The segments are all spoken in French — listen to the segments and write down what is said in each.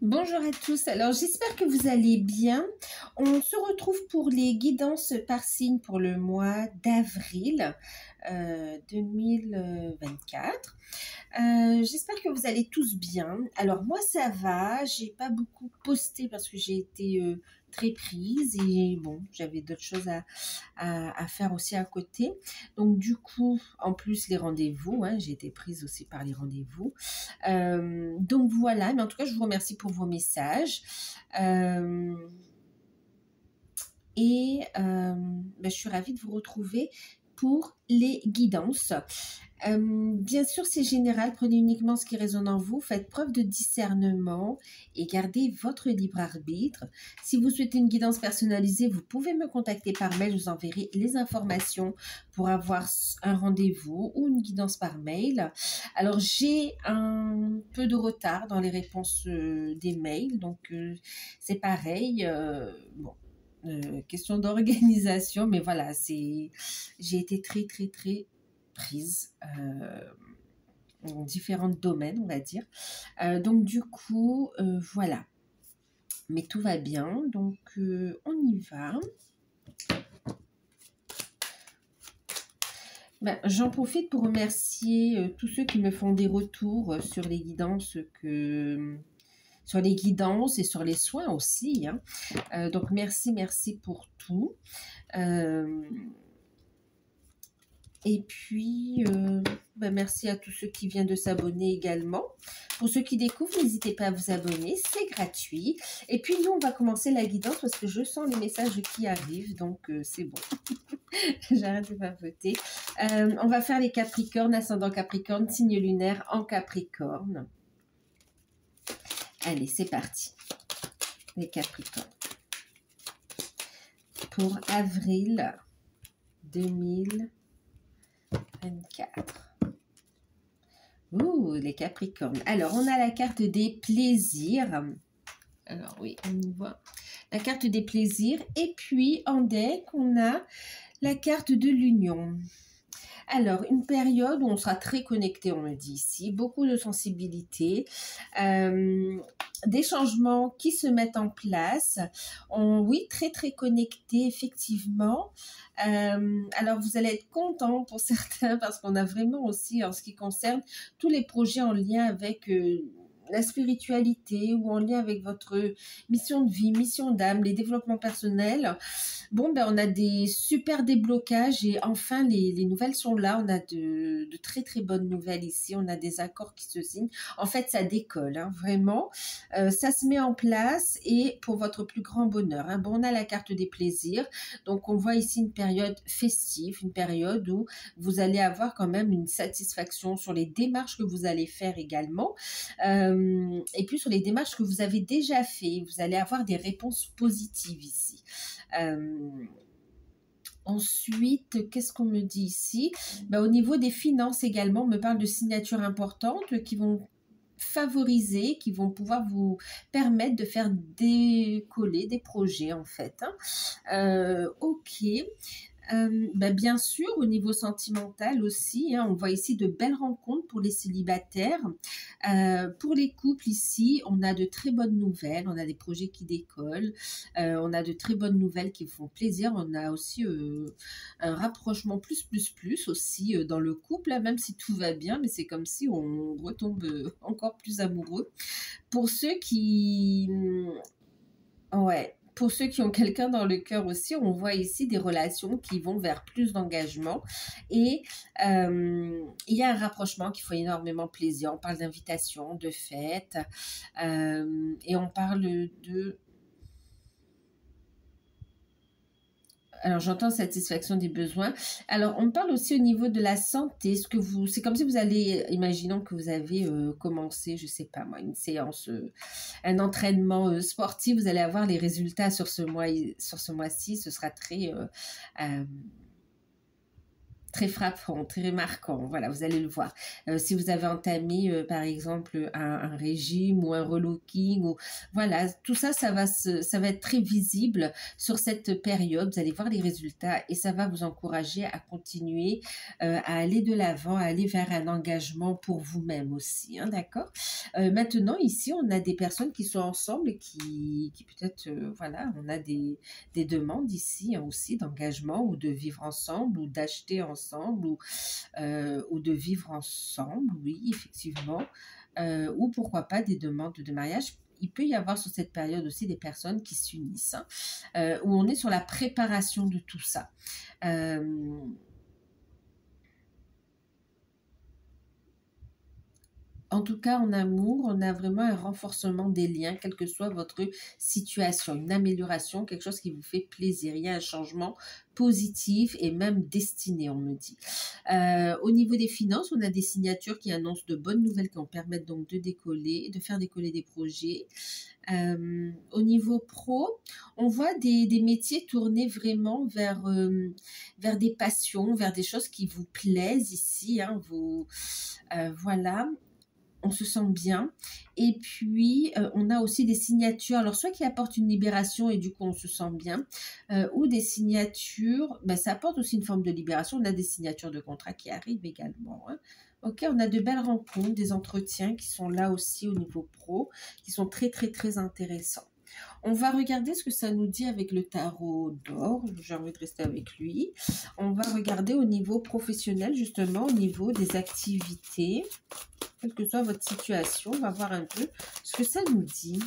Bonjour à tous, alors j'espère que vous allez bien. On se retrouve pour les guidances par signe pour le mois d'avril 2024. J'espère que vous allez tous bien. Alors moi ça va, j'ai pas beaucoup posté parce que j'ai été très prise et bon, j'avais d'autres choses à faire aussi à côté. Donc du coup, en plus les rendez-vous, hein, j'ai été prise aussi par les rendez-vous. Donc voilà, mais en tout cas je vous remercie pour vos messages. Je suis ravie de vous retrouver pour les guidances. Bien sûr, c'est général, prenez uniquement ce qui résonne en vous, faites preuve de discernement et gardez votre libre arbitre. Si vous souhaitez une guidance personnalisée, vous pouvez me contacter par mail, je vous enverrai les informations pour avoir un rendez-vous ou une guidance par mail. Alors, j'ai un peu de retard dans les réponses des mails, donc c'est pareil. Question d'organisation, mais voilà, j'ai été très prise dans différents domaines, on va dire. Donc du coup, voilà. Mais tout va bien, donc on y va. J'en profite pour remercier tous ceux qui me font des retours sur les guidances sur les guidances et sur les soins aussi. Hein. Donc merci pour tout. Et puis, merci à tous ceux qui viennent de s'abonner également. Pour ceux qui découvrent, n'hésitez pas à vous abonner, c'est gratuit. Et puis, nous, on va commencer la guidance parce que je sens les messages qui arrivent, donc c'est bon. J'arrête de papoter. On va faire les Capricornes, ascendant Capricorne, signe lunaire en Capricorne. Allez, c'est parti. Les Capricornes. Pour avril 2024. Ouh, les Capricornes. Alors, on a la carte des plaisirs. Alors, oui, on y voit la carte des plaisirs. Et puis, en deck, on a la carte de l'union. Alors, une période où on sera très connecté, on me dit ici. Beaucoup de sensibilité. Des changements qui se mettent en place. Oui, très connecté, effectivement. Alors, vous allez être content pour certains parce qu'on a vraiment aussi, en ce qui concerne tous les projets en lien avec la spiritualité ou en lien avec votre mission de vie, mission d'âme, les développements personnels. Bon, on a des super déblocages et enfin, les nouvelles sont là. On a de très bonnes nouvelles ici. On a des accords qui se signent. En fait, ça décolle, hein, vraiment. Ça se met en place et pour votre plus grand bonheur. Hein. Bon, on a la carte des plaisirs. Donc, on voit ici une période festive, une période où vous allez avoir quand même une satisfaction sur les démarches que vous allez faire également. Et puis, sur les démarches que vous avez déjà fait, vous allez avoir des réponses positives ici. Ensuite, qu'est-ce qu'on me dit ici? Au niveau des finances également, on me parle de signatures importantes qui vont favoriser, qui vont pouvoir vous permettre de faire décoller des projets en fait. Hein. Ok. Bien sûr, au niveau sentimental aussi, hein, on voit ici de belles rencontres pour les célibataires. Pour les couples ici, on a de très bonnes nouvelles, on a des projets qui décollent, on a de très bonnes nouvelles qui font plaisir, on a aussi un rapprochement plus aussi dans le couple, hein, même si tout va bien, mais c'est comme si on retombe encore plus amoureux. Pour ceux qui... Ouais. Pour ceux qui ont quelqu'un dans le cœur aussi, on voit ici des relations qui vont vers plus d'engagement et il y a un rapprochement qui fait énormément plaisir. On parle d'invitation, de fête et on parle de... Alors, j'entends satisfaction des besoins. Alors, on parle aussi au niveau de la santé. C'est comme si vous allez, imaginons que vous avez commencé, je sais pas moi, une séance, un entraînement sportif. Vous allez avoir les résultats sur ce mois-ci. Ce sera très très frappant, très marquant. Voilà, vous allez le voir. Si vous avez entamé, par exemple, un régime ou un relooking, ou voilà, tout ça, ça va être très visible sur cette période. Vous allez voir les résultats et ça va vous encourager à continuer à aller de l'avant, à aller vers un engagement pour vous-même aussi. Hein, d'accord? Maintenant, ici, on a des personnes qui sont ensemble et qui peut-être, voilà, on a des demandes ici hein, aussi d'engagement ou de vivre ensemble ou d'acheter ensemble ou de vivre ensemble, oui, effectivement. Ou pourquoi pas des demandes de mariage. Il peut y avoir sur cette période aussi des personnes qui s'unissent, hein, où on est sur la préparation de tout ça. En tout cas, en amour, on a vraiment un renforcement des liens, quelle que soit votre situation, une amélioration, quelque chose qui vous fait plaisir. Il y a un changement positif et même destiné, on me dit. Au niveau des finances, on a des signatures qui annoncent de bonnes nouvelles qui en permettent donc de décoller, de faire décoller des projets. Au niveau pro, on voit des métiers tournés vraiment vers des passions, vers des choses qui vous plaisent ici. Hein, voilà, on se sent bien. Et puis, on a aussi des signatures, alors soit qui apportent une libération et du coup on se sent bien, ou des signatures, ben, ça apporte aussi une forme de libération. On a des signatures de contrat qui arrivent également. Hein. Ok, on a de belles rencontres, des entretiens qui sont là aussi au niveau pro, qui sont très très très intéressants. On va regarder ce que ça nous dit avec le tarot d'or. J'ai envie de rester avec lui. On va regarder au niveau professionnel, justement, au niveau des activités. Quelle que soit votre situation, on va voir un peu ce que ça nous dit.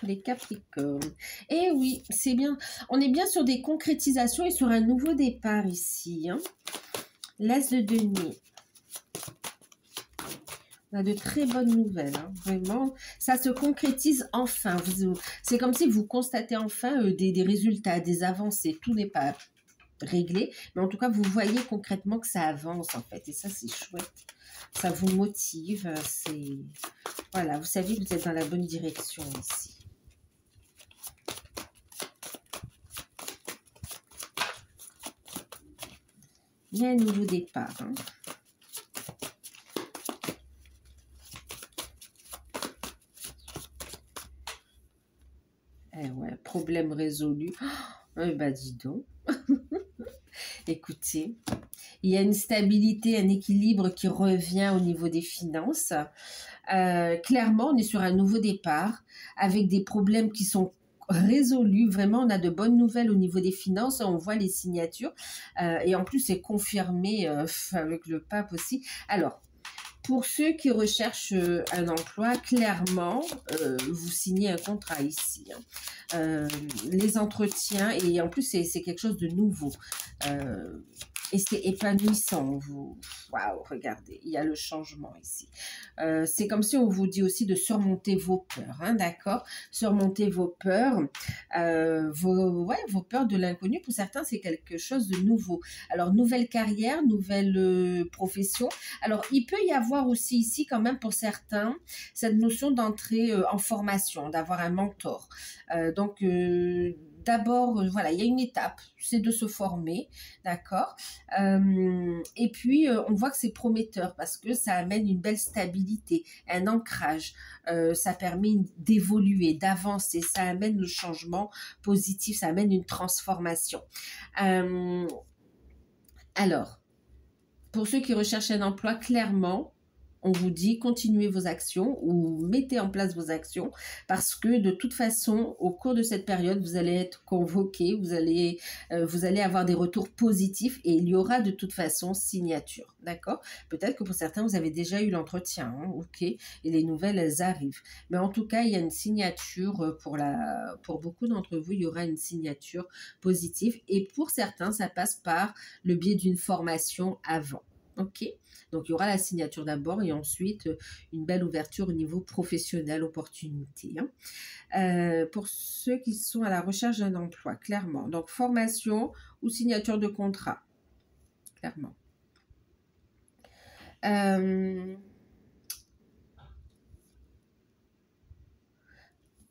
Les Capricornes. Et oui, c'est bien. On est bien sur des concrétisations et sur un nouveau départ ici. Hein. L'As de denier. On a de très bonnes nouvelles, hein, vraiment. Ça se concrétise enfin. C'est comme si vous constatez enfin des résultats, des avancées. Tout n'est pas réglé, mais en tout cas, vous voyez concrètement que ça avance, en fait. Et ça, c'est chouette. Ça vous motive. Voilà, vous savez que vous êtes dans la bonne direction ici. Il y a un nouveau départ, hein. Eh ouais, problème résolu. Oh, eh ben, dis donc. Écoutez, il y a une stabilité, un équilibre qui revient au niveau des finances. Clairement, on est sur un nouveau départ avec des problèmes qui sont résolus. Vraiment, on a de bonnes nouvelles au niveau des finances. On voit les signatures. Et en plus, c'est confirmé avec le pape aussi. Alors, pour ceux qui recherchent un emploi, clairement, vous signez un contrat ici. Hein. Les entretiens, et en plus, c'est quelque chose de nouveau. Et c'est épanouissant. Waouh, regardez, il y a le changement ici. C'est comme si on vous dit aussi de surmonter vos peurs, hein, d'accord? Surmonter vos peurs, vos peurs de l'inconnu. Pour certains, c'est quelque chose de nouveau. Alors, nouvelle carrière, nouvelle profession. Alors, il peut y avoir aussi ici, quand même, pour certains, cette notion d'entrer en formation, d'avoir un mentor. D'abord, voilà, il y a une étape, c'est de se former, d'accord. Et puis, on voit que c'est prometteur parce que ça amène une belle stabilité, un ancrage. Ça permet d'évoluer, d'avancer, ça amène le changement positif, ça amène une transformation. Alors, pour ceux qui recherchent un emploi, clairement, on vous dit continuez vos actions ou mettez en place vos actions parce que de toute façon, au cours de cette période, vous allez être convoqué, vous allez avoir des retours positifs et il y aura de toute façon signature, d'accord? Peut-être que pour certains, vous avez déjà eu l'entretien, hein, ok? Et les nouvelles, elles arrivent. Mais en tout cas, il y a une signature pour beaucoup d'entre vous, il y aura une signature positive et pour certains, ça passe par le biais d'une formation avant. Ok, donc il y aura la signature d'abord et ensuite une belle ouverture au niveau professionnel, opportunité. Hein. Pour ceux qui sont à la recherche d'un emploi, clairement. Donc formation ou signature de contrat, clairement.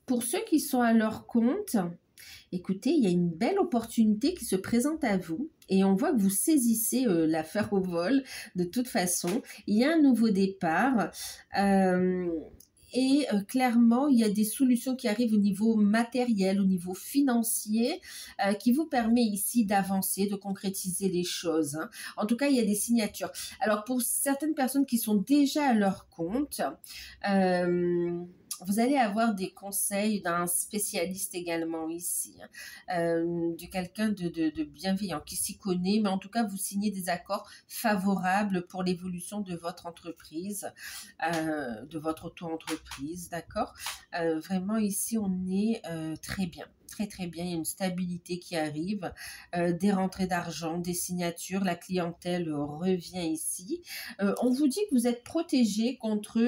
Pour ceux qui sont à leur compte, Écoutez, il y a une belle opportunité qui se présente à vous et on voit que vous saisissez l'affaire au vol de toute façon. Il y a un nouveau départ. Clairement, il y a des solutions qui arrivent au niveau matériel, au niveau financier, qui vous permet ici d'avancer, de concrétiser les choses, hein. En tout cas, il y a des signatures. Alors, pour certaines personnes qui sont déjà à leur compte, vous allez avoir des conseils d'un spécialiste également ici, hein, de quelqu'un de bienveillant, qui s'y connaît, mais en tout cas, vous signez des accords favorables pour l'évolution de votre entreprise, de votre auto-entreprise, d'accord. Vraiment, ici, on est très bien. Très très bien, il y a une stabilité qui arrive, des rentrées d'argent, des signatures, la clientèle revient ici. On vous dit que vous êtes protégé contre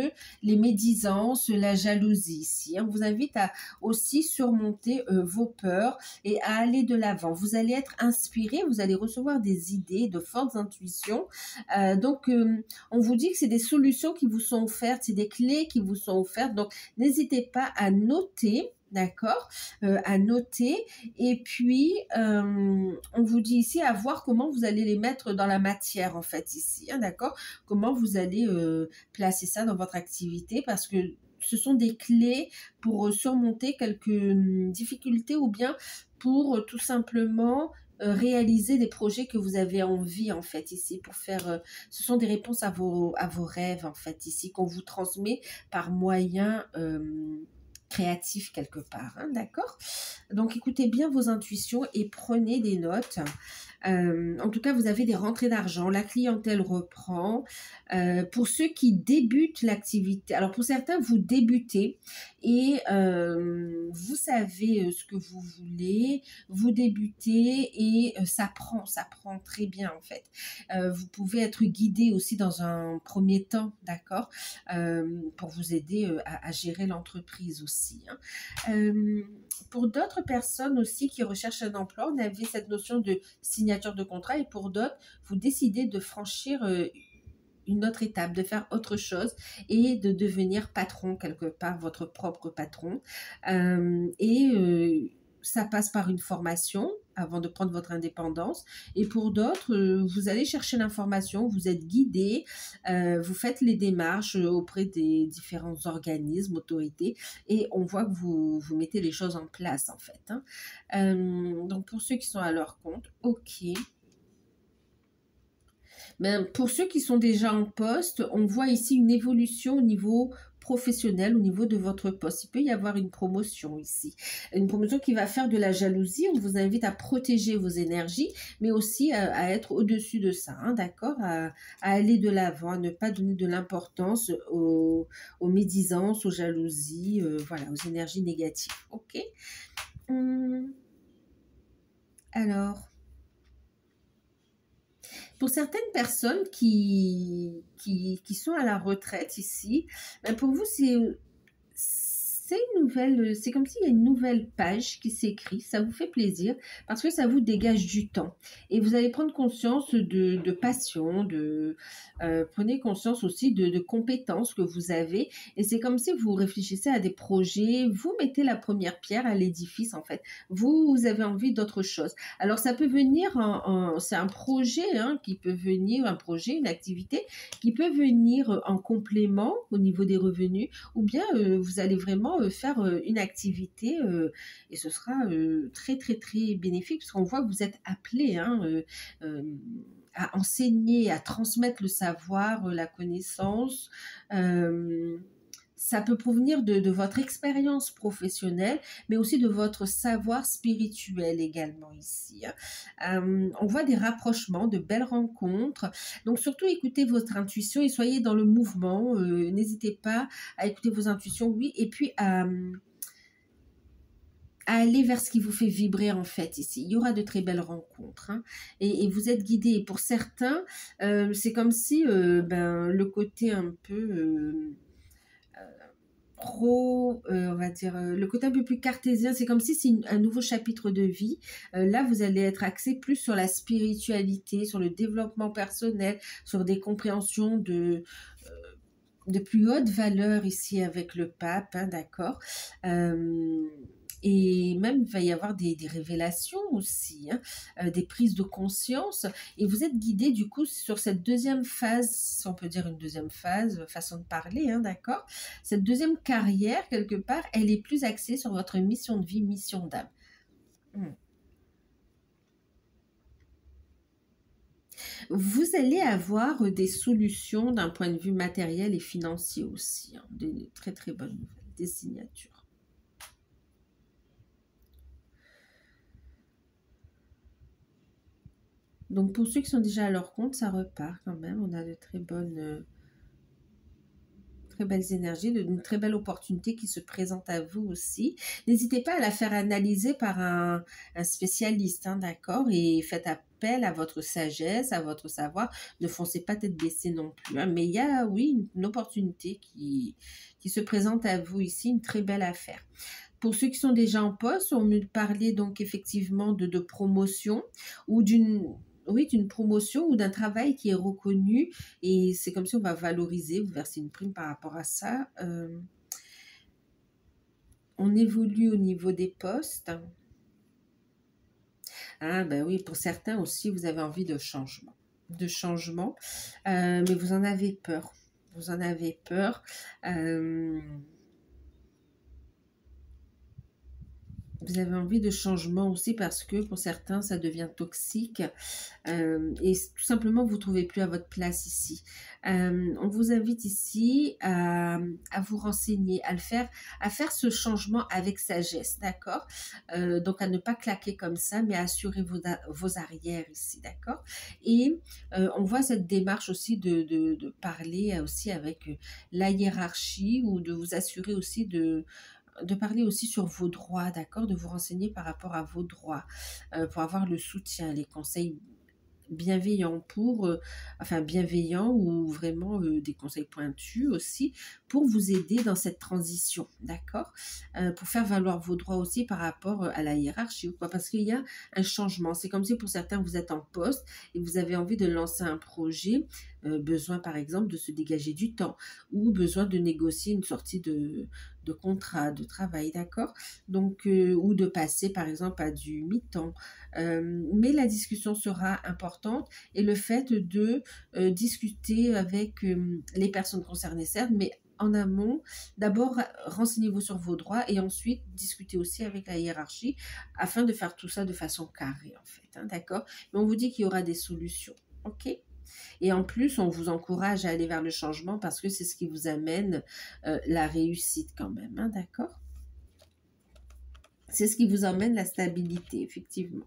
les médisances, la jalousie ici. On vous invite à aussi surmonter vos peurs et à aller de l'avant. Vous allez être inspiré, vous allez recevoir des idées, de fortes intuitions. On vous dit que c'est des solutions qui vous sont offertes, c'est des clés qui vous sont offertes. Donc, n'hésitez pas à noter. D'accord, à noter. Et puis, on vous dit ici à voir comment vous allez les mettre dans la matière, en fait, ici. Hein, d'accord, comment vous allez placer ça dans votre activité, parce que ce sont des clés pour surmonter quelques difficultés ou bien pour tout simplement réaliser des projets que vous avez envie, en fait, ici, pour faire... ce sont des réponses à vos rêves, en fait, ici, qu'on vous transmet par moyen... créatif quelque part, hein, d'accord. Donc écoutez bien vos intuitions et prenez des notes. En tout cas, vous avez des rentrées d'argent, la clientèle reprend. Pour ceux qui débutent l'activité, alors pour certains, vous débutez et vous savez ce que vous voulez, vous débutez et ça prend très bien en fait. Vous pouvez être guidé aussi dans un premier temps, d'accord, pour vous aider à gérer l'entreprise aussi, hein. Pour d'autres personnes aussi qui recherchent un emploi, on avait cette notion de signature de contrat, et pour d'autres, vous décidez de franchir une autre étape, de faire autre chose et de devenir patron quelque part, votre propre patron. Ça passe par une formation avant de prendre votre indépendance. Et pour d'autres, vous allez chercher l'information, vous êtes guidé, vous faites les démarches auprès des différents organismes, autorités, et on voit que vous mettez les choses en place en fait, hein. Donc pour ceux qui sont à leur compte, ok. Ben, pour ceux qui sont déjà en poste, on voit ici une évolution au niveau professionnel, au niveau de votre poste. Il peut y avoir une promotion ici. Une promotion qui va faire de la jalousie. On vous invite à protéger vos énergies, mais aussi à être au-dessus de ça, hein, d'accord, à aller de l'avant, à ne pas donner de l'importance aux médisances, aux jalousies, voilà, aux énergies négatives. Ok. Alors... Pour certaines personnes qui sont à la retraite ici, ben pour vous, c'est une nouvelle, c'est comme s'il y a une nouvelle page qui s'écrit. Ça vous fait plaisir parce que ça vous dégage du temps. Et vous allez prendre conscience de passion, prenez conscience aussi de compétences que vous avez. Et c'est comme si vous réfléchissez à des projets, vous mettez la première pierre à l'édifice en fait. Vous avez envie d'autre chose. Alors ça peut venir, c'est un projet, hein, qui peut venir, un projet, une activité qui peut venir en complément au niveau des revenus, ou bien vous allez vraiment faire une activité et ce sera très très très bénéfique, parce qu'on voit que vous êtes appelé, hein, à enseigner, à transmettre le savoir, la connaissance. Ça peut provenir de votre expérience professionnelle, mais aussi de votre savoir spirituel également ici, hein. On voit des rapprochements, de belles rencontres. Donc surtout, écoutez votre intuition et soyez dans le mouvement. N'hésitez pas à écouter vos intuitions, oui, et puis à aller vers ce qui vous fait vibrer en fait ici. Il y aura de très belles rencontres, hein, et vous êtes guidé. Et pour certains, c'est comme si le côté un peu... on va dire, le côté un peu plus cartésien, c'est comme si c'est un nouveau chapitre de vie. Là, vous allez être axé plus sur la spiritualité, sur le développement personnel, sur des compréhensions de plus haute valeur ici avec le pape, hein, d'accord. et même il va y avoir des révélations aussi, hein, des prises de conscience, et vous êtes guidé du coup sur cette deuxième phase, si on peut dire une deuxième phase, façon de parler, hein, d'accord? Cette deuxième carrière, quelque part, elle est plus axée sur votre mission de vie, mission d'âme. Vous allez avoir des solutions d'un point de vue matériel et financier aussi, hein, des très très bonnes nouvelles, des signatures. Donc pour ceux qui sont déjà à leur compte, ça repart quand même. On a de très belles énergies, une très belle opportunité qui se présente à vous aussi. N'hésitez pas à la faire analyser par un spécialiste, hein, d'accord? Et faites appel à votre sagesse, à votre savoir. Ne foncez pas tête baissée non plus, hein. Mais il y a, oui, une opportunité qui se présente à vous ici, une très belle affaire. Pour ceux qui sont déjà en poste, on me parlait donc effectivement de promotion ou d'une promotion ou d'un travail qui est reconnu, et c'est comme si on va valoriser, vous versez une prime par rapport à ça. On évolue au niveau des postes. Ah ben oui, pour certains aussi, vous avez envie de changement. Mais vous en avez peur. Vous en avez peur. Vous avez envie de changement aussi parce que pour certains, ça devient toxique et tout simplement, vous ne trouvez plus à votre place ici. On vous invite ici à vous renseigner, à faire ce changement avec sagesse, d'accord? Donc, à ne pas claquer comme ça, mais à assurer vos arrières ici, d'accord? Et on voit cette démarche aussi de parler aussi avec la hiérarchie ou de vous assurer aussi de parler aussi sur vos droits, d'accord, de vous renseigner par rapport à vos droits, pour avoir le soutien, les conseils bienveillants bienveillants ou vraiment des conseils pointus aussi pour vous aider dans cette transition, d'accord, pour faire valoir vos droits aussi par rapport à la hiérarchie ou quoi, parce qu'il y a un changement. C'est comme si pour certains vous êtes en poste et vous avez envie de lancer un projet, besoin par exemple de se dégager du temps ou besoin de négocier une sortie de contrat de travail, d'accord, donc ou de passer par exemple à du mi-temps, mais la discussion sera importante et le fait de discuter avec les personnes concernées, certes, mais en amont, d'abord renseignez-vous sur vos droits et ensuite discutez aussi avec la hiérarchie afin de faire tout ça de façon carrée en fait, hein, d'accord, mais on vous dit qu'il y aura des solutions, ok. Et en plus, on vous encourage à aller vers le changement parce que c'est ce qui vous amène la réussite quand même, hein, d'accord? C'est ce qui vous emmène la stabilité, effectivement.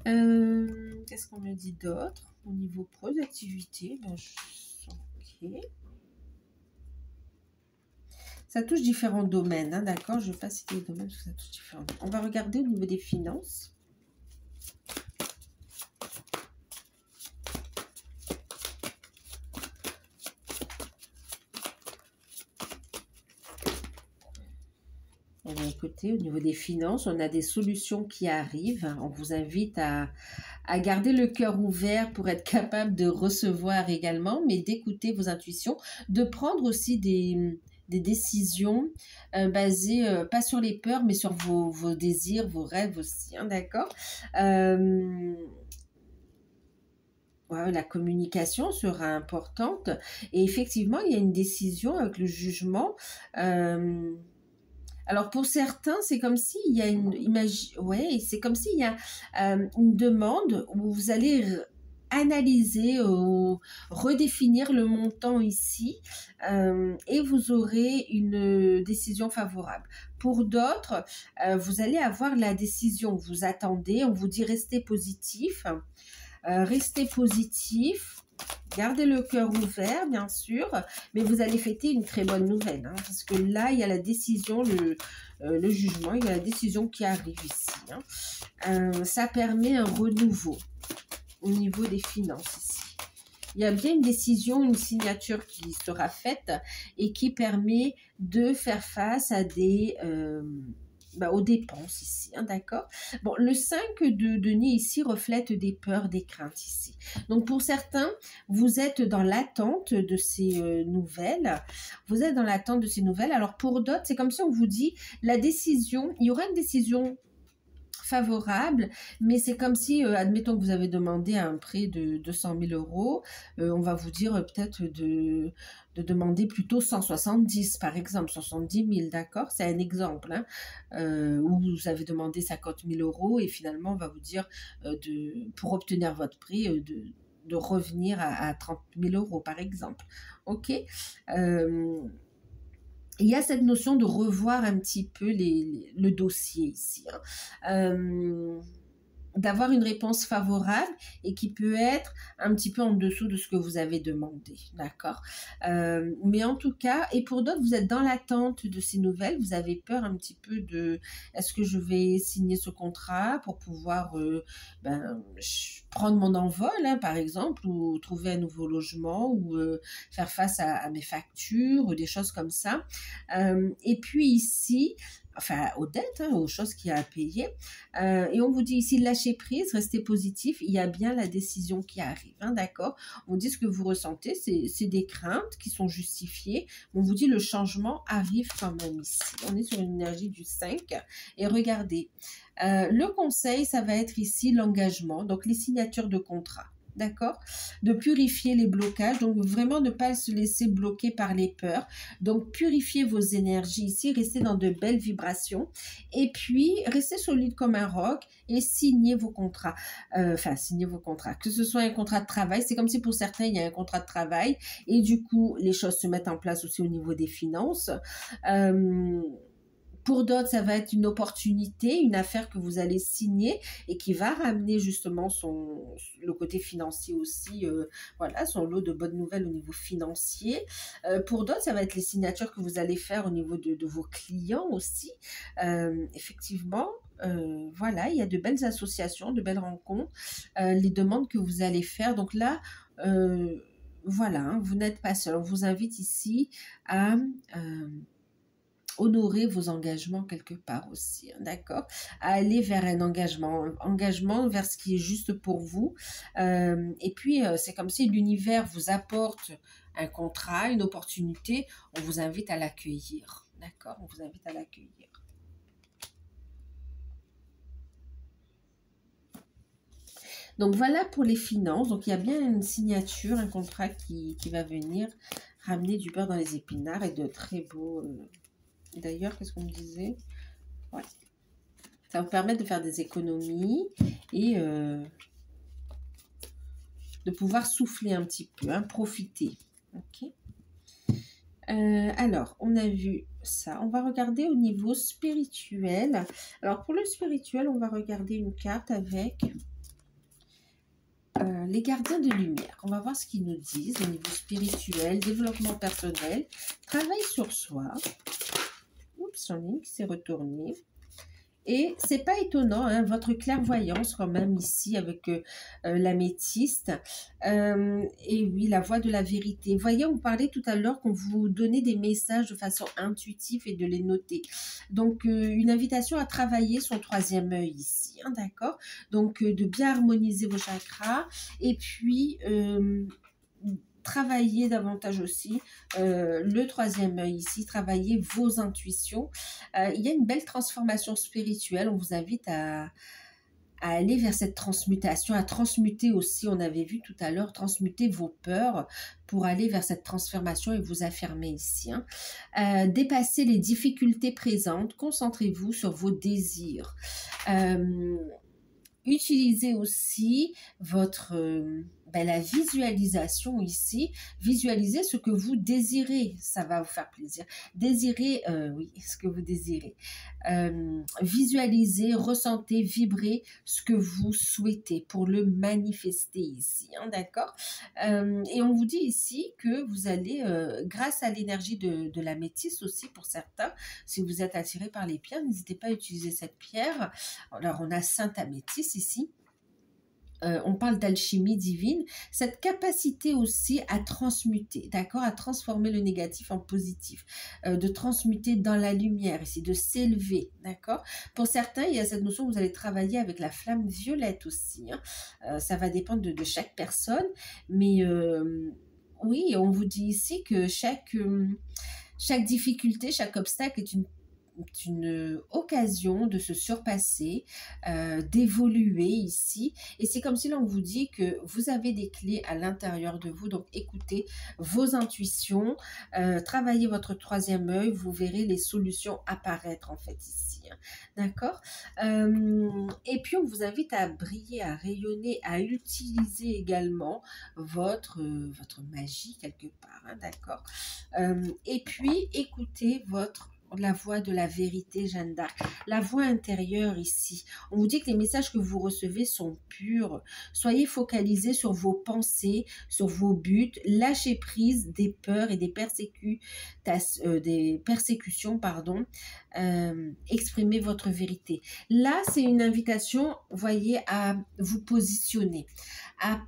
Qu'est-ce qu'on me dit d'autre? Au niveau pro d'activité, ok. Ça touche différents domaines, hein, d'accord? Je ne vais pas citer les domaines parce que ça touche différents domaines. On va regarder au niveau des finances. Eh bien, écoutez, au niveau des finances, on a des solutions qui arrivent. On vous invite à garder le cœur ouvert pour être capable de recevoir également, mais d'écouter vos intuitions, de prendre aussi des décisions basées pas sur les peurs, mais sur vos désirs, vos rêves aussi, hein, d'accord? Ouais, la communication sera importante et effectivement, il y a une décision avec le jugement. Alors pour certains, c'est comme s'il y a c'est comme s'il y a une demande où vous allez analyser ou redéfinir le montant ici et vous aurez une décision favorable. Pour d'autres, vous allez avoir la décision que vous attendez. On vous dit restez positif. Restez positif. Gardez le cœur ouvert, bien sûr, mais vous allez fêter une très bonne nouvelle, hein, parce que là, il y a la décision, le jugement, il y a la décision qui arrive ici, hein. Ça permet un renouveau au niveau des finances ici. Il y a bien une décision, une signature qui sera faite et qui permet de faire face à des aux dépenses ici, hein, d'accord? Bon, le 5 de denier ici reflète des peurs, des craintes ici. Donc pour certains, vous êtes dans l'attente de ces nouvelles. Vous êtes dans l'attente de ces nouvelles. Alors pour d'autres, c'est comme si on vous dit la décision, il y aura une décision favorable, mais c'est comme si, admettons que vous avez demandé un prêt de 200 000 euros, on va vous dire peut-être de demander plutôt 170, par exemple, 70 000, d'accord? C'est un exemple, hein, où vous avez demandé 50 000 euros et finalement, on va vous dire, pour obtenir votre prêt, de revenir à 30 000 euros, par exemple. OK? Il y a cette notion de revoir un petit peu le dossier ici, hein. D'avoir une réponse favorable et qui peut être un petit peu en dessous de ce que vous avez demandé, d'accord? Mais en tout cas, et pour d'autres, vous êtes dans l'attente de ces nouvelles, vous avez peur un petit peu de est-ce que je vais signer ce contrat pour pouvoir prendre mon envol, hein, par exemple, ou trouver un nouveau logement, ou faire face à mes factures, ou des choses comme ça. Et puis ici, enfin aux dettes, hein, aux choses qu'il y a à payer. Et on vous dit ici, lâcher prise, restez positif, il y a bien la décision qui arrive, hein, d'accord? On dit ce que vous ressentez, c'est des craintes qui sont justifiées. On vous dit le changement arrive quand même ici. On est sur une énergie du 5. Et regardez, le conseil, ça va être ici l'engagement, donc les signatures de contrat. D'accord? De purifier les blocages, donc vraiment ne pas se laisser bloquer par les peurs. Donc purifiez vos énergies ici, restez dans de belles vibrations et puis restez solide comme un roc et signez vos contrats. Signez vos contrats. Que ce soit un contrat de travail, c'est comme si pour certains il y a un contrat de travail et du coup les choses se mettent en place aussi au niveau des finances. Pour d'autres, ça va être une opportunité, une affaire que vous allez signer et qui va ramener justement le côté financier aussi, voilà, son lot de bonnes nouvelles au niveau financier. Pour d'autres, ça va être les signatures que vous allez faire au niveau de vos clients aussi. Effectivement, voilà, il y a de belles associations, de belles rencontres, les demandes que vous allez faire. Donc là, voilà, hein, vous n'êtes pas seul. On vous invite ici à honorer vos engagements quelque part aussi, hein, d'accord? À aller vers un engagement vers ce qui est juste pour vous. Et puis, c'est comme si l'univers vous apporte un contrat, une opportunité, on vous invite à l'accueillir, d'accord? On vous invite à l'accueillir. Donc voilà pour les finances. Donc il y a bien une signature, un contrat qui va venir ramener du beurre dans les épinards et de très beaux... D'ailleurs, qu'est-ce qu'on me disait? Ouais. Ça va vous permettre de faire des économies et de pouvoir souffler un petit peu, hein, profiter. Ok. Alors, on a vu ça. On va regarder au niveau spirituel. Alors, pour le spirituel, on va regarder une carte avec les gardiens de lumière. On va voir ce qu'ils nous disent au niveau spirituel, développement personnel, travail sur soi. Oups, j'en ai une qui s'est retournée. Et c'est pas étonnant, hein, votre clairvoyance quand même ici avec l'améthyste. Et oui, la voix de la vérité. Voyez, on parlait tout à l'heure qu'on vous donnait des messages de façon intuitive et de les noter. Donc, une invitation à travailler son troisième œil ici, hein, d'accord? Donc, de bien harmoniser vos chakras et puis... travailler davantage aussi le troisième œil ici, travailler vos intuitions. Il y a une belle transformation spirituelle, on vous invite à aller vers cette transmutation, à transmuter aussi, on avait vu tout à l'heure, transmuter vos peurs pour aller vers cette transformation et vous affirmer ici. Hein. Dépasser les difficultés présentes, concentrez-vous sur vos désirs. Utilisez aussi votre la visualisation ici. Visualisez ce que vous désirez. Ça va vous faire plaisir. Désirez, oui, ce que vous désirez. Visualisez, ressentez, vibrez ce que vous souhaitez pour le manifester ici. Hein, d'accord? Et on vous dit ici que vous allez, grâce à l'énergie de la métisse aussi pour certains, si vous êtes attiré par les pierres, n'hésitez pas à utiliser cette pierre. Alors, on a Sainte Améthyste ici. on parle d'alchimie divine, cette capacité aussi à transmuter, d'accord, à transformer le négatif en positif, de transmuter dans la lumière ici, de s'élever, d'accord. Pour certains, il y a cette notion que vous allez travailler avec la flamme violette aussi, hein. Ça va dépendre de chaque personne, mais oui, on vous dit ici que chaque difficulté, chaque obstacle est une occasion de se surpasser, d'évoluer ici. Et c'est comme si l'on vous dit que vous avez des clés à l'intérieur de vous. Donc écoutez vos intuitions, travaillez votre troisième œil, vous verrez les solutions apparaître en fait ici. Hein. D'accord. Et puis on vous invite à briller, à rayonner, à utiliser également votre magie quelque part. Hein, d'accord. Et puis écoutez la voix de la vérité, Jeanne d'Arc, la voix intérieure ici. On vous dit que les messages que vous recevez sont purs. Soyez focalisés sur vos pensées, sur vos buts. Lâchez prise des peurs et des persécutions. Exprimez votre vérité. Là, c'est une invitation, voyez, à vous positionner, à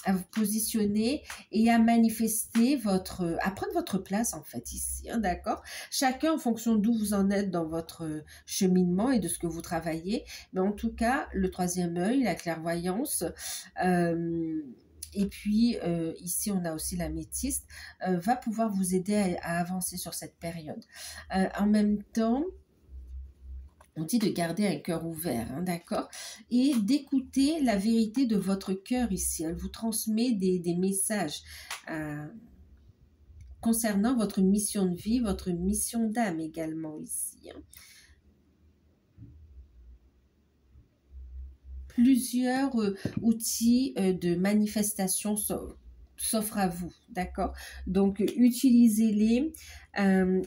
vous positionner et à manifester à prendre votre place en fait ici, hein, d'accord. Chacun en fonction d'où vous en êtes dans votre cheminement et de ce que vous travaillez, mais en tout cas, le troisième œil, la clairvoyance, et puis ici on a aussi l'améthyste, va pouvoir vous aider à avancer sur cette période. En même temps, on dit de garder un cœur ouvert, hein, d'accord, et d'écouter la vérité de votre cœur ici. Elle vous transmet des messages concernant votre mission de vie, votre mission d'âme également ici. Hein. Plusieurs outils de manifestation s'offrent à vous, d'accord? Donc, utilisez-les.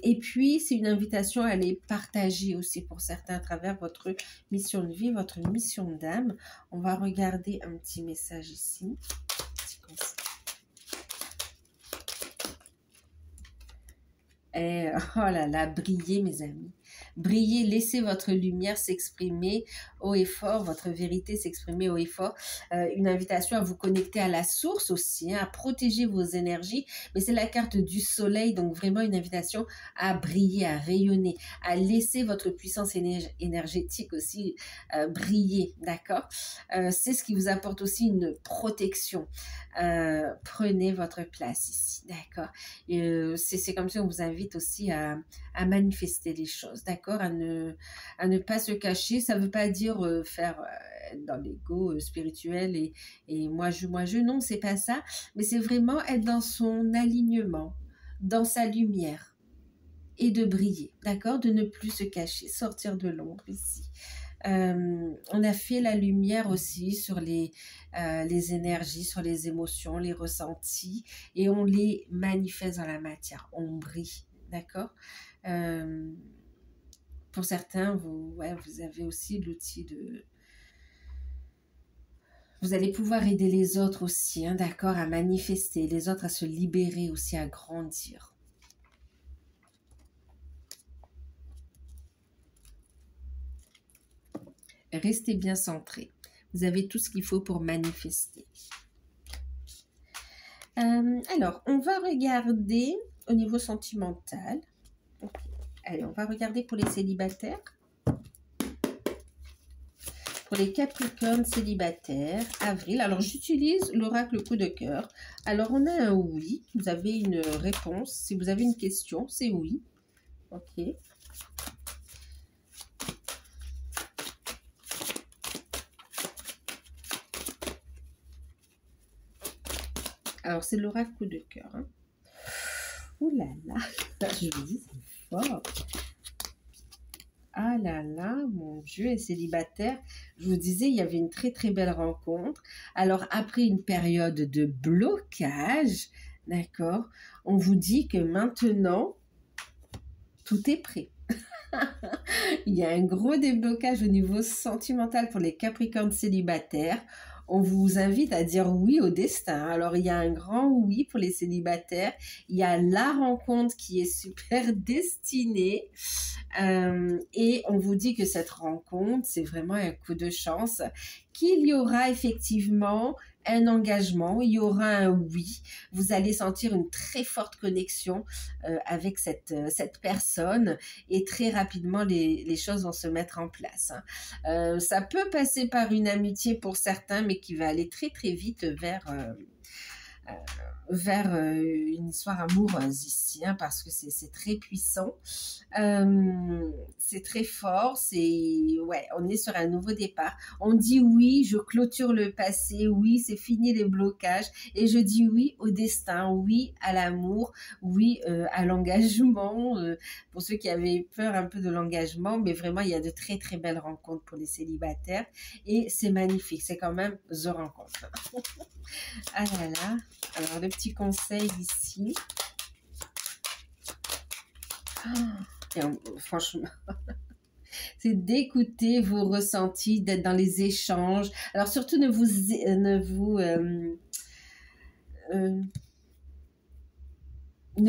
Et puis, c'est une invitation à les partager aussi pour certains à travers votre mission de vie, votre mission d'âme. On va regarder un petit message ici. Et, oh là là, brillez mes amis. Brillez, laissez votre lumière s'exprimer haut et fort, votre vérité s'exprimer haut et fort. Une invitation à vous connecter à la source aussi, hein, à protéger vos énergies. Mais c'est la carte du soleil, donc vraiment une invitation à briller, à rayonner, à laisser votre puissance énergétique aussi briller, d'accord. C'est ce qui vous apporte aussi une protection. Prenez votre place ici, d'accord. C'est comme si on vous invite aussi à manifester les choses, d'accord, à ne pas se cacher. Ça ne veut pas dire faire dans l'ego spirituel et moi je, non, c'est pas ça, mais c'est vraiment être dans son alignement, dans sa lumière et de briller, d'accord, de ne plus se cacher, sortir de l'ombre ici. On a fait la lumière aussi sur les énergies, sur les émotions, les ressentis, et on les manifeste dans la matière, on brille, d'accord. Pour certains, vous avez aussi l'outil de... Vous allez pouvoir aider les autres aussi, hein, d'accord, à manifester, les autres à se libérer aussi, à grandir. Restez bien centré. Vous avez tout ce qu'il faut pour manifester. Alors, on va regarder au niveau sentimental. Okay. Allez, on va regarder pour les célibataires. Pour les Capricornes célibataires, avril. Alors, j'utilise l'oracle coup de cœur. Alors, on a un oui. Vous avez une réponse. Si vous avez une question, c'est oui. Ok. Alors, c'est l'oracle coup de cœur. Hein. Ouh là là, je vous dis, c'est fort. Ah là là, mon Dieu, est célibataire. Je vous disais, il y avait une très très belle rencontre. Alors, après une période de blocage, d'accord, on vous dit que maintenant, tout est prêt. Il y a un gros déblocage au niveau sentimental pour les Capricornes célibataires. on vous invite à dire oui au destin. Alors, il y a un grand oui pour les célibataires. Il y a la rencontre qui est super destinée. Et on vous dit que cette rencontre, c'est vraiment un coup de chance, qu'il y aura effectivement un engagement, il y aura un oui. Vous allez sentir une très forte connexion avec cette personne et très rapidement, les choses vont se mettre en place. Ça peut passer par une amitié pour certains, mais qui va aller très très vite vers une histoire amoureuse ici, hein, parce que c'est très puissant, c'est très fort, ouais, on est sur un nouveau départ. On dit oui, je clôture le passé, oui, c'est fini les blocages, et je dis oui au destin, oui à l'amour, oui à l'engagement, pour ceux qui avaient peur un peu de l'engagement, mais vraiment il y a de très très belles rencontres pour les célibataires, et c'est magnifique, c'est quand même The Rencontre. Ah là là, alors le petit conseil ici, franchement, c'est d'écouter vos ressentis, d'être dans les échanges. Alors surtout ne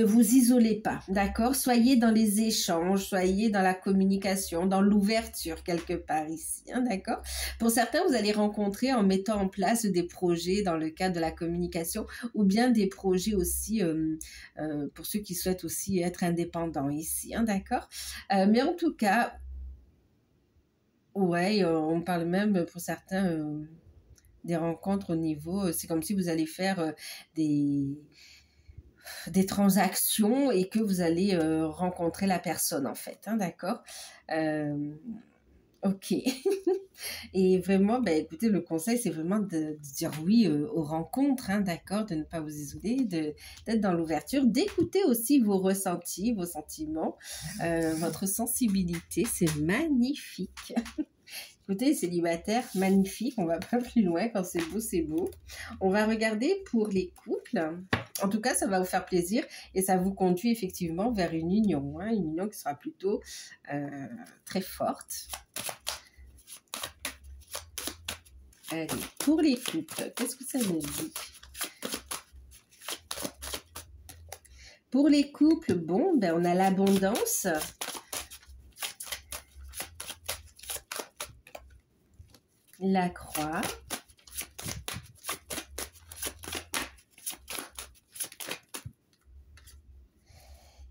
vous isolez pas, d'accord? Soyez dans les échanges, soyez dans la communication, dans l'ouverture quelque part ici, hein, d'accord? Pour certains, vous allez rencontrer en mettant en place des projets dans le cadre de la communication ou bien des projets aussi pour ceux qui souhaitent aussi être indépendants ici, hein, d'accord? Mais en tout cas, ouais, on parle même pour certains des rencontres au niveau, c'est comme si vous allez faire des transactions et que vous allez rencontrer la personne en fait, hein, d'accord? Ok. Et vraiment, ben, écoutez, le conseil, c'est vraiment de dire oui aux rencontres, hein, d'accord? De ne pas vous isoler, d'être dans l'ouverture, d'écouter aussi vos ressentis, vos sentiments, votre sensibilité, c'est magnifique. Écoutez, célibataire, magnifique, on va pas plus loin, quand c'est beau, c'est beau. On va regarder pour les couples. En tout cas, ça va vous faire plaisir et ça vous conduit effectivement vers une union, hein, une union qui sera plutôt très forte. Allez, pour les couples, qu'est-ce que ça nous dit? Pour les couples, bon, ben on a l'abondance. La croix.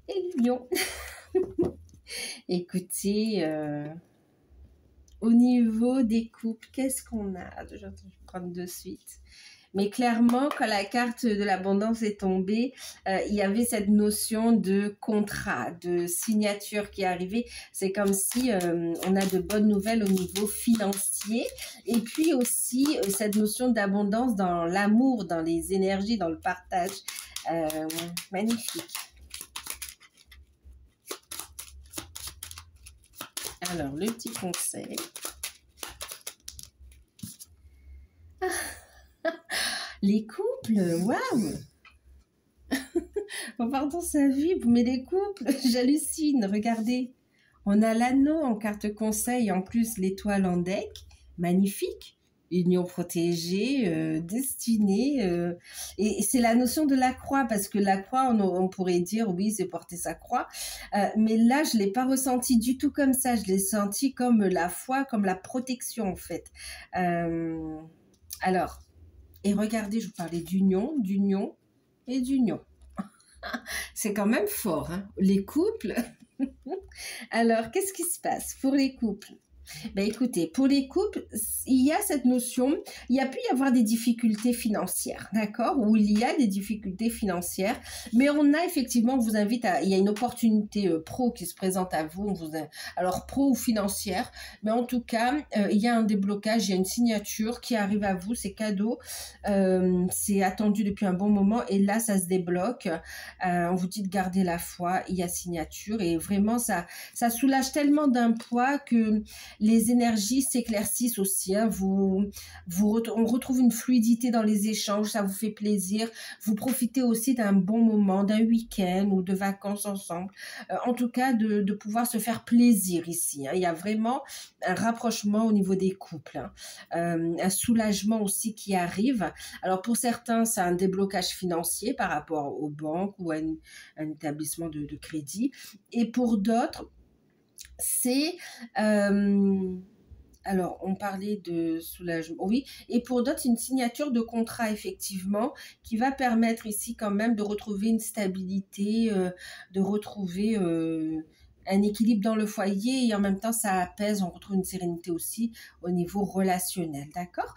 Et l'union. Écoutez, au niveau des couples, qu'est-ce qu'on a? Je vais prendre de suite. Mais clairement, quand la carte de l'abondance est tombée, il y avait cette notion de contrat, de signature qui est arrivée. C'est comme si on a de bonnes nouvelles au niveau financier. Et puis aussi, cette notion d'abondance dans l'amour, dans les énergies, dans le partage. Magnifique. Alors, le petit conseil. Les couples, waouh! Oh, pardon, ça vibre, mais les couples, j'hallucine. Regardez, on a l'anneau en carte conseil, en plus l'étoile en deck, magnifique. Union protégée, destinée, et c'est la notion de la croix, parce que la croix, on pourrait dire, oui, c'est porter sa croix, mais là, je ne l'ai pas ressenti du tout comme ça, je l'ai senti comme la foi, comme la protection, en fait. Alors, et regardez, je vous parlais d'union et d'union. C'est quand même fort, hein, les couples. Alors, qu'est-ce qui se passe pour les couples? Ben écoutez, pour les couples, il y a cette notion, il y a pu y avoir des difficultés financières, d'accord? Où il y a des difficultés financières, mais on a effectivement, on vous invite il y a une opportunité pro qui se présente à vous, alors pro ou financière, mais en tout cas, il y a un déblocage, il y a une signature qui arrive à vous, c'est cadeau, c'est attendu depuis un bon moment, et là, ça se débloque, on vous dit de garder la foi, il y a signature, et vraiment, ça soulage tellement d'un poids que Les énergies s'éclaircissent aussi. Hein. On retrouve une fluidité dans les échanges, ça vous fait plaisir. Vous profitez aussi d'un bon moment, d'un week-end ou de vacances ensemble. En tout cas, de pouvoir se faire plaisir ici. Hein. Il y a vraiment un rapprochement au niveau des couples. Hein. Un soulagement aussi qui arrive. Alors pour certains, c'est un déblocage financier par rapport aux banques ou à un établissement de crédit. Et pour d'autres, c'est... alors, on parlait de soulagement, oui. Et pour d'autres, c'est une signature de contrat, effectivement, qui va permettre ici quand même de retrouver une stabilité, de retrouver un équilibre dans le foyer et en même temps, ça apaise, on retrouve une sérénité aussi au niveau relationnel, d'accord?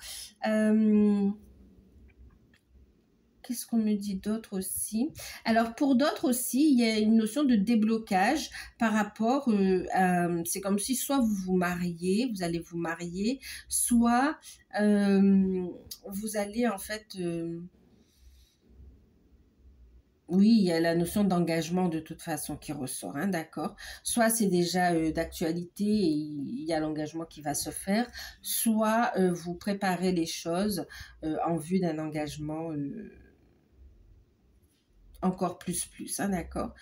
Qu'est-ce qu'on me dit d'autre aussi? Alors, pour d'autres aussi, il y a une notion de déblocage par rapport à... C'est comme si soit vous vous mariez, vous allez vous marier, soit vous allez en fait... oui, il y a la notion d'engagement de toute façon qui ressort, hein, d'accord. Soit c'est déjà d'actualité et il y a l'engagement qui va se faire, soit vous préparez les choses en vue d'un engagement... encore plus, hein, d'accord.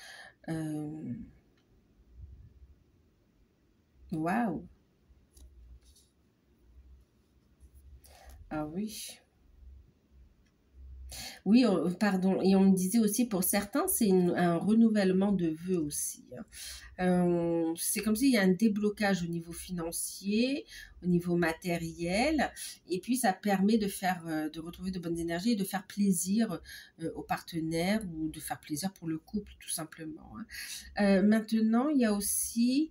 Waouh. Ah oui. Oui, pardon. Et on me disait aussi, pour certains, c'est un renouvellement de vœux aussi. Hein. C'est comme s'il y a un déblocage au niveau financier, au niveau matériel, et puis ça permet de faire, de retrouver de bonnes énergies et de faire plaisir aux partenaires ou de faire plaisir pour le couple, tout simplement. Hein. Maintenant, il y a aussi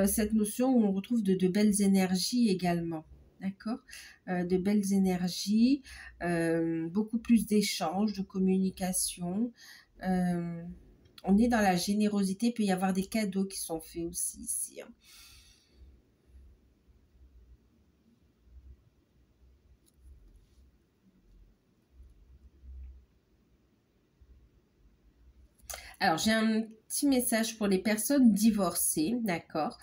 cette notion où on retrouve de belles énergies également. D'accord, de belles énergies, beaucoup plus d'échanges, de communication. On est dans la générosité, il peut y avoir des cadeaux qui sont faits aussi ici. Hein. Alors, j'ai un petit message pour les personnes divorcées, d'accord.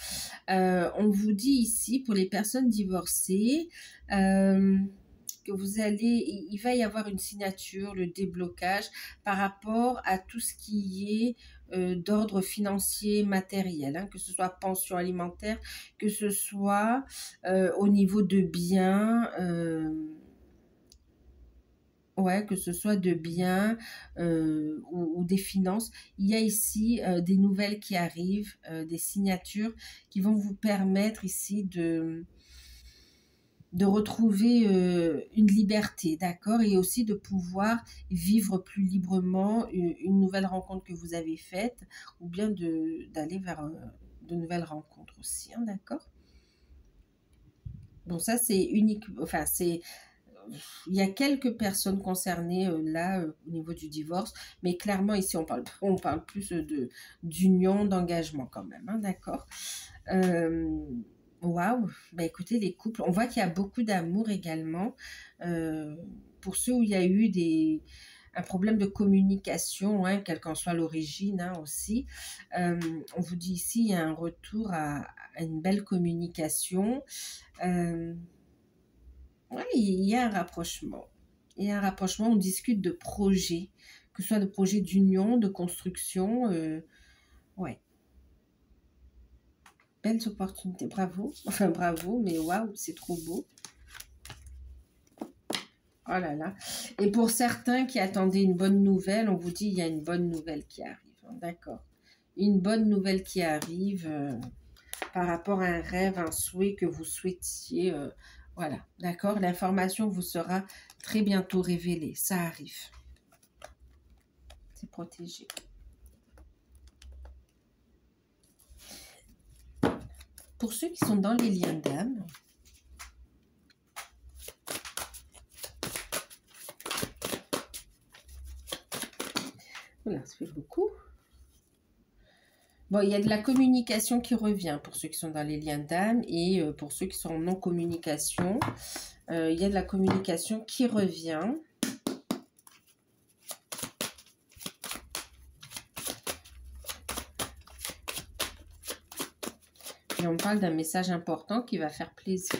On vous dit ici, pour les personnes divorcées, que vous allez, il va y avoir une signature, le déblocage par rapport à tout ce qui est d'ordre financier, matériel, hein, que ce soit pension alimentaire, que ce soit au niveau de biens, ouais, que ce soit de biens ou des finances. Il y a ici des nouvelles qui arrivent, des signatures qui vont vous permettre ici de retrouver une liberté, d'accord, et aussi de pouvoir vivre plus librement une nouvelle rencontre que vous avez faite, ou bien d'aller vers de nouvelles rencontres aussi, hein, d'accord. Bon, ça c'est unique, enfin c'est, il y a quelques personnes concernées là au niveau du divorce, mais clairement ici on parle plus d'union, d'engagement quand même, hein, d'accord. Waouh, bah écoutez, les couples, on voit qu'il y a beaucoup d'amour également. Pour ceux où il y a eu un problème de communication, hein, quelle qu'en soit l'origine, hein, aussi, on vous dit ici, il y a un retour à une belle communication. Ouais, il y a un rapprochement. Il y a un rapprochement, on discute de projets, que ce soit de projets d'union, de construction. Ouais, belles opportunités, bravo. Enfin, bravo, mais waouh, c'est trop beau. Oh là là. Et pour certains qui attendaient une bonne nouvelle, on vous dit il y a une bonne nouvelle qui arrive. Hein, d'accord. Une bonne nouvelle qui arrive par rapport à un rêve, un souhait que vous souhaitiez. Voilà, d'accord. L'information vous sera très bientôt révélée. Ça arrive. C'est protégé. Pour ceux qui sont dans les liens d'âme, voilà, ça fait beaucoup. Bon, il y a de la communication qui revient pour ceux qui sont dans les liens d'âme et pour ceux qui sont en non-communication, il y a de la communication qui revient. Et on parle d'un message important qui va faire plaisir.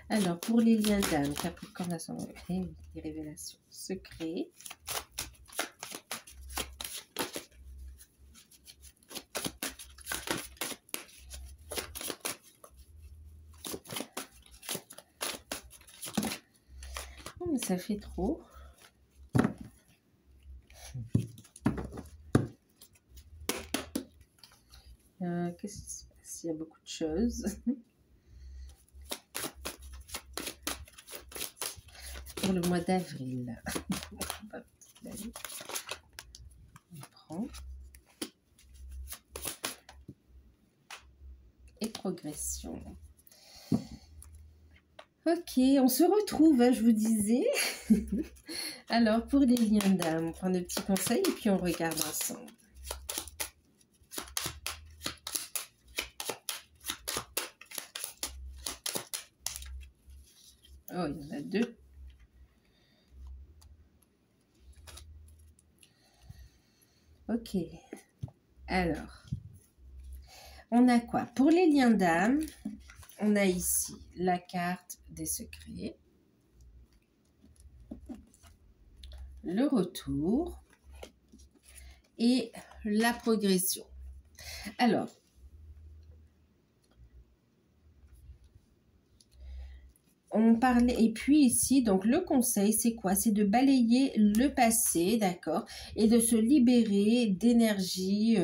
Alors, pour les liens d'âme, Capricorne, ascendant, les révélations, secrets. Oh, mais ça fait trop. Qu'est-ce qui se passe? Il y a beaucoup de choses. Pour le mois d'avril. On prend. Et progression. Ok, on se retrouve, hein, je vous disais. Alors, pour les liens d'âme, on prend des petits conseils et puis on regarde ensemble. Oh, il y en a deux. Ok. Alors, on a quoi? Pour les liens d'âme, on a ici la carte des secrets, le retour et la progression. Alors, on parlait, et puis ici, donc le conseil, c'est quoi? C'est de balayer le passé, d'accord? Et de se libérer d'énergie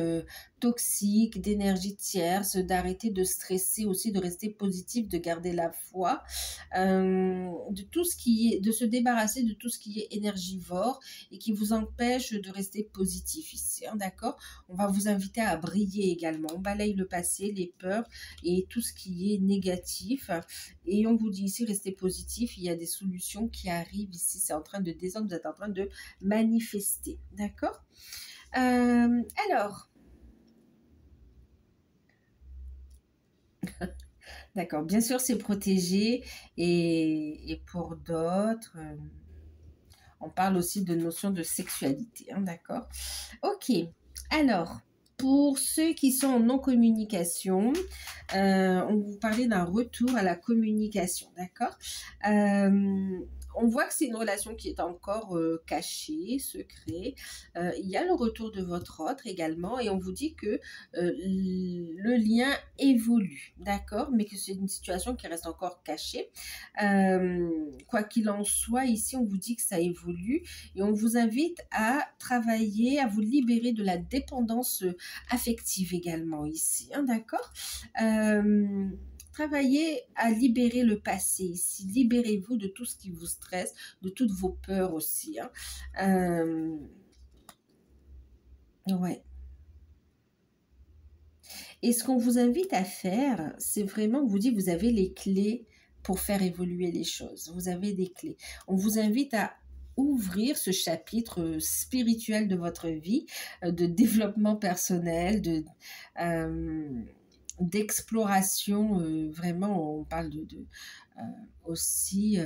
toxique, d'énergie tierce, d'arrêter de stresser aussi, de rester positif, de garder la foi, de tout ce qui est, de se débarrasser de tout ce qui est énergivore et qui vous empêche de rester positif ici, hein, d'accord? On va vous inviter à briller également. On balaye le passé, les peurs et tout ce qui est négatif. Et on vous dit ici, restez positif, il y a des solutions qui arrivent ici, c'est en train de descendre, vous êtes en train de manifester, d'accord? Alors, d'accord, bien sûr c'est protégé et pour d'autres, on parle aussi de notion de sexualité, hein, d'accord? Ok, alors, pour ceux qui sont en non-communication, on vous parlait d'un retour à la communication, d'accord? On voit que c'est une relation qui est encore cachée, secret. Il y a le retour de votre autre également et on vous dit que le lien évolue, d'accord? Mais que c'est une situation qui reste encore cachée. Quoi qu'il en soit, ici, on vous dit que ça évolue et on vous invite à travailler, à vous libérer de la dépendance affective également ici, hein, d'accord? Travaillez à libérer le passé ici. Libérez-vous de tout ce qui vous stresse, de toutes vos peurs aussi, hein. Ouais. Et ce qu'on vous invite à faire, c'est vraiment, on vous dit, vous avez les clés pour faire évoluer les choses. Vous avez des clés. On vous invite à ouvrir ce chapitre spirituel de votre vie, de développement personnel, d'exploration. Vraiment, on parle aussi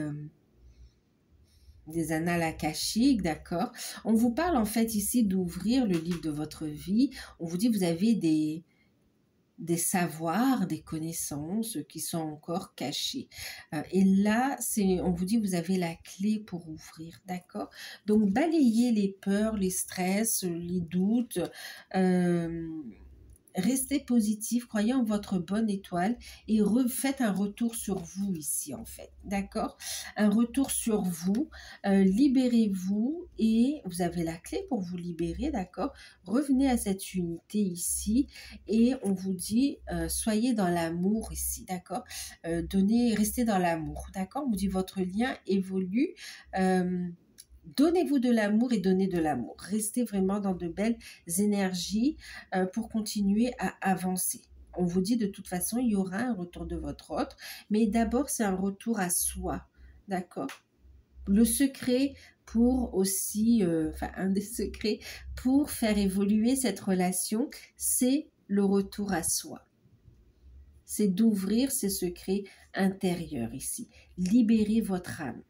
des annales akashiques, d'accord? On vous parle en fait ici d'ouvrir le livre de votre vie. On vous dit vous avez des savoirs, des connaissances qui sont encore cachées. Et là, on vous dit vous avez la clé pour ouvrir, d'accord? Donc, balayez les peurs, les stress, les doutes, restez positif, croyez en votre bonne étoile et faites un retour sur vous ici en fait, d'accord? Un retour sur vous, libérez-vous et vous avez la clé pour vous libérer, d'accord? Revenez à cette unité ici et on vous dit soyez dans l'amour ici, d'accord? Restez dans l'amour, d'accord? On vous dit votre lien évolue. Donnez-vous de l'amour et donnez de l'amour. Restez vraiment dans de belles énergies pour continuer à avancer. On vous dit de toute façon, il y aura un retour de votre autre, mais d'abord, c'est un retour à soi. D'accord? Le secret pour aussi, un des secrets pour faire évoluer cette relation, c'est le retour à soi. C'est d'ouvrir ces secrets intérieurs ici. Libérez votre âme.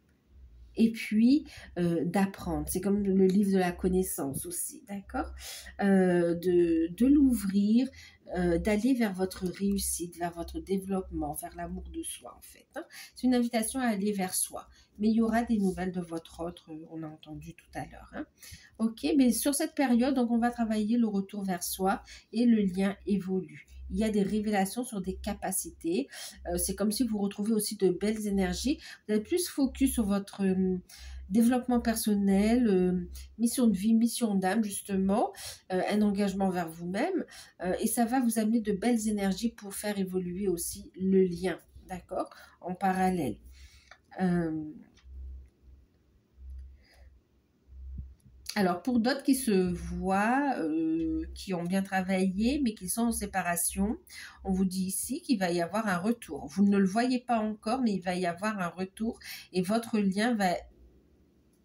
Et puis d'apprendre. C'est comme le livre de la connaissance aussi, d'accord? De l'ouvrir, d'aller vers votre réussite, vers votre développement, vers l'amour de soi en fait. Hein. C'est une invitation à aller vers soi. Mais il y aura des nouvelles de votre autre, on a entendu tout à l'heure. Hein. Ok, mais sur cette période, donc on va travailler le retour vers soi et le lien évolue. Il y a des révélations sur des capacités. C'est comme si vous retrouvez aussi de belles énergies. Vous êtes plus focus sur votre développement personnel, mission de vie, mission d'âme, justement, un engagement vers vous-même. Et ça va vous amener de belles énergies pour faire évoluer aussi le lien, d'accord, en parallèle. Alors, pour d'autres qui se voient, qui ont bien travaillé, mais qui sont en séparation, on vous dit ici qu'il va y avoir un retour. Vous ne le voyez pas encore, mais il va y avoir un retour et votre lien va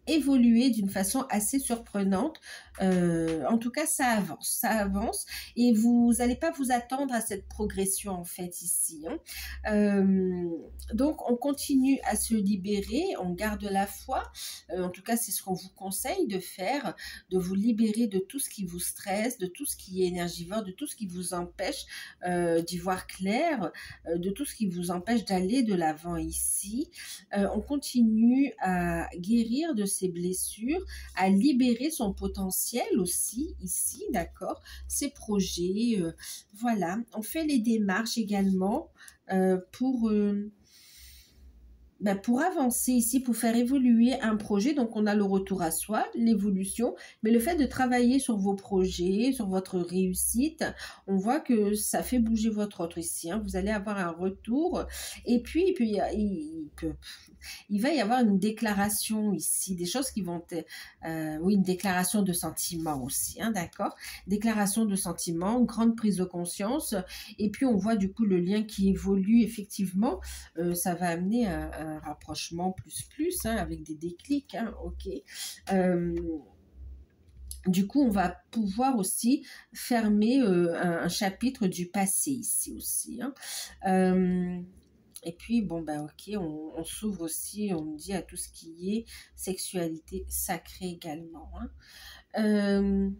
évoluer d'une façon assez surprenante. En tout cas, ça avance et vous n'allez pas vous attendre à cette progression en fait ici. Hein. Donc, on continue à se libérer, on garde la foi. En tout cas, c'est ce qu'on vous conseille de faire, de vous libérer de tout ce qui vous stresse, de tout ce qui est énergivore, de tout ce qui vous empêche d'y voir clair, de tout ce qui vous empêche d'aller de l'avant ici. On continue à guérir de ses blessures, à libérer son potentiel aussi ici, d'accord, ses projets, voilà. On fait les démarches également pour avancer ici, pour faire évoluer un projet. Donc, on a le retour à soi, l'évolution, mais le fait de travailler sur vos projets, sur votre réussite, on voit que ça fait bouger votre autre ici. Hein. Vous allez avoir un retour et puis il va y avoir une déclaration ici, des choses qui vont être, oui, une déclaration de sentiment aussi, hein, d'accord, déclaration de sentiment, grande prise de conscience, et puis on voit du coup le lien qui évolue effectivement, ça va amener un rapprochement plus, hein, avec des déclics, hein, ok. Du coup, on va pouvoir aussi fermer un chapitre du passé ici aussi, hein. Et puis, bon, ok, on s'ouvre aussi, on dit à tout ce qui est sexualité sacrée également. Hein.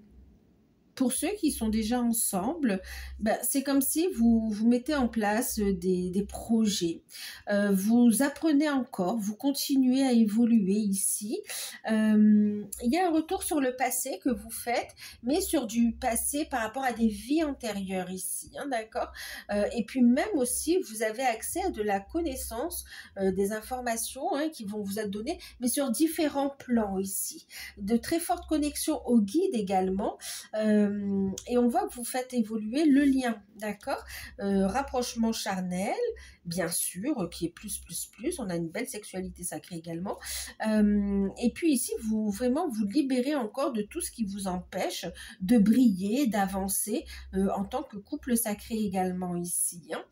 Pour ceux qui sont déjà ensemble, c'est comme si vous mettez en place des projets. Vous apprenez encore, vous continuez à évoluer ici. Il y a un retour sur le passé que vous faites, mais sur du passé par rapport à des vies antérieures ici, hein, d'accord. Et puis même aussi, vous avez accès à de la connaissance, des informations hein, qui vont vous être données, mais sur différents plans ici. De très fortes connexions au guide également. Et on voit que vous faites évoluer le lien, d'accord, rapprochement charnel, bien sûr, qui est plus, on a une belle sexualité sacrée également, et puis ici, vous libérez encore de tout ce qui vous empêche de briller, d'avancer, en tant que couple sacré également ici, hein.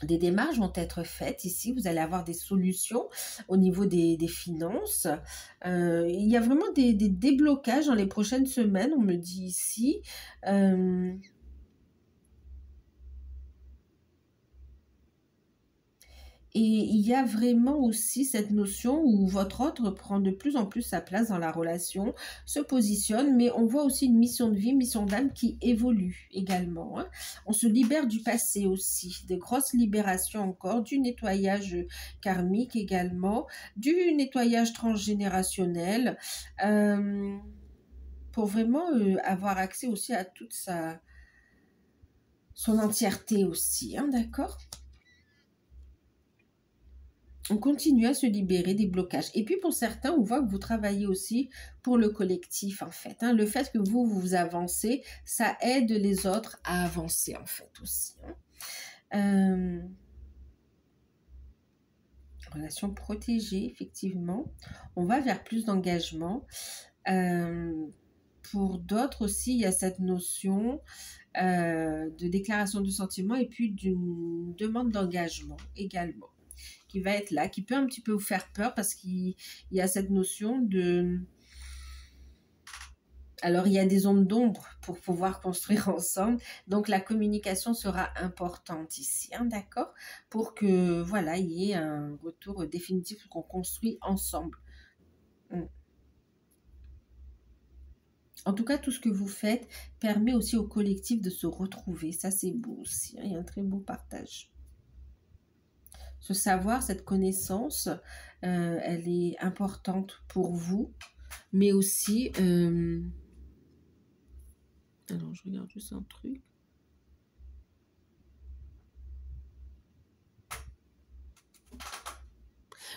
Des démarches vont être faites ici, vous allez avoir des solutions au niveau des finances. Il y a vraiment des déblocages dans les prochaines semaines, on me dit ici. Et il y a vraiment aussi cette notion où votre autre prend de plus en plus sa place dans la relation, se positionne, mais on voit aussi une mission de vie, mission d'âme qui évolue également. Hein. On se libère du passé aussi, des grosses libérations encore, du nettoyage karmique également, du nettoyage transgénérationnel, pour vraiment avoir accès aussi à toute son entièreté aussi, hein, d'accord ? On continue à se libérer des blocages. Et puis pour certains, on voit que vous travaillez aussi pour le collectif en fait. Hein. Le fait que vous avancez, ça aide les autres à avancer en fait aussi. Hein. Relation protégée, effectivement. On va vers plus d'engagement. Pour d'autres aussi, il y a cette notion de déclaration de sentiments et puis d'une demande d'engagement également. Qui va être là, qui peut un petit peu vous faire peur parce qu'il y a cette notion de... Alors, il y a des zones d'ombre pour pouvoir construire ensemble. Donc, la communication sera importante ici, hein, d'accord? Pour que, voilà, il y ait un retour définitif qu'on construit ensemble. En tout cas, tout ce que vous faites permet aussi au collectif de se retrouver. Ça, c'est beau aussi. Il y a un très beau partage. Ce savoir, cette connaissance, elle est importante pour vous, mais aussi... Alors, je regarde juste un truc.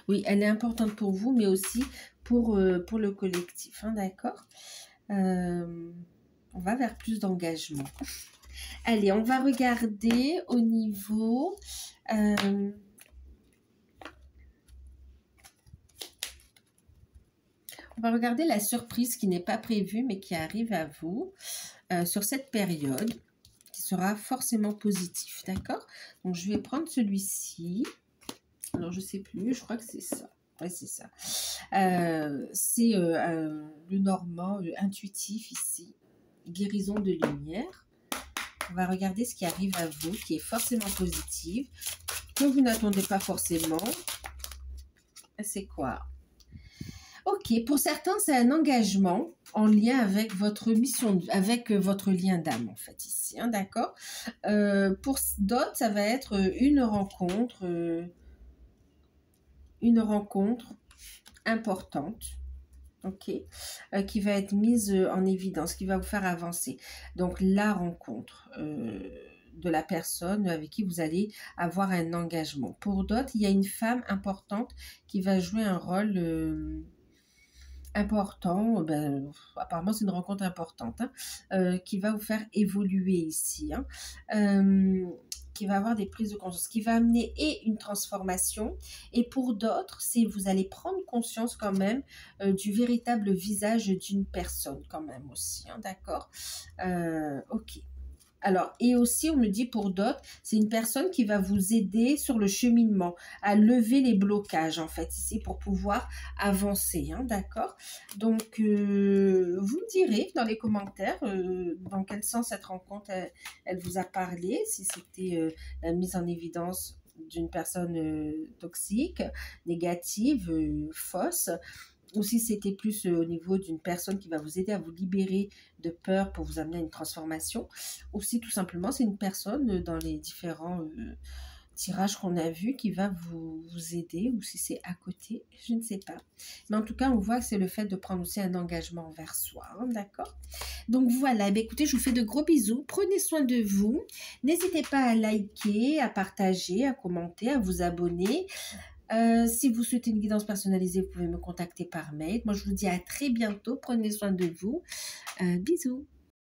Oui, elle est importante pour vous, mais aussi pour le collectif, hein, d'accord? On va vers plus d'engagement. Allez, on va regarder au niveau... on va regarder la surprise qui n'est pas prévue, mais qui arrive à vous sur cette période, qui sera forcément positif, d'accord? Donc, je vais prendre celui-ci. Alors, je ne sais plus, je crois que c'est ça. Oui, c'est ça. C'est le normand intuitif ici. Guérison de lumière. On va regarder ce qui arrive à vous, qui est forcément positif, que vous n'attendez pas forcément. C'est quoi? Ok, pour certains, c'est un engagement en lien avec votre mission, avec votre lien d'âme, en fait, ici, hein, d'accord? Pour d'autres, ça va être une rencontre importante, ok, qui va être mise en évidence, qui va vous faire avancer. Donc, la rencontre de la personne avec qui vous allez avoir un engagement. Pour d'autres, il y a une femme importante qui va jouer un rôle important, apparemment c'est une rencontre importante, hein, qui va vous faire évoluer ici, hein, qui va avoir des prises de conscience, qui va amener et une transformation, et pour d'autres, c'est vous allez prendre conscience quand même du véritable visage d'une personne quand même aussi, hein, d'accord, ok. Alors, et aussi, on me dit pour d'autres, c'est une personne qui va vous aider sur le cheminement, à lever les blocages, en fait, ici, pour pouvoir avancer, hein, d'accord? Donc, vous me direz dans les commentaires dans quel sens cette rencontre, elle vous a parlé, si c'était la mise en évidence d'une personne toxique, négative, fausse, ou si c'était plus au niveau d'une personne qui va vous aider à vous libérer de peur pour vous amener à une transformation, ou si tout simplement c'est une personne dans les différents tirages qu'on a vus qui va vous aider, ou si c'est à côté, je ne sais pas. Mais en tout cas, on voit que c'est le fait de prendre aussi un engagement envers soi, hein, d'accord? Donc voilà, écoutez, je vous fais de gros bisous, prenez soin de vous, n'hésitez pas à liker, à partager, à commenter, à vous abonner. Si vous souhaitez une guidance personnalisée, vous pouvez me contacter par mail. Moi, je vous dis à très bientôt. Prenez soin de vous. Bisous.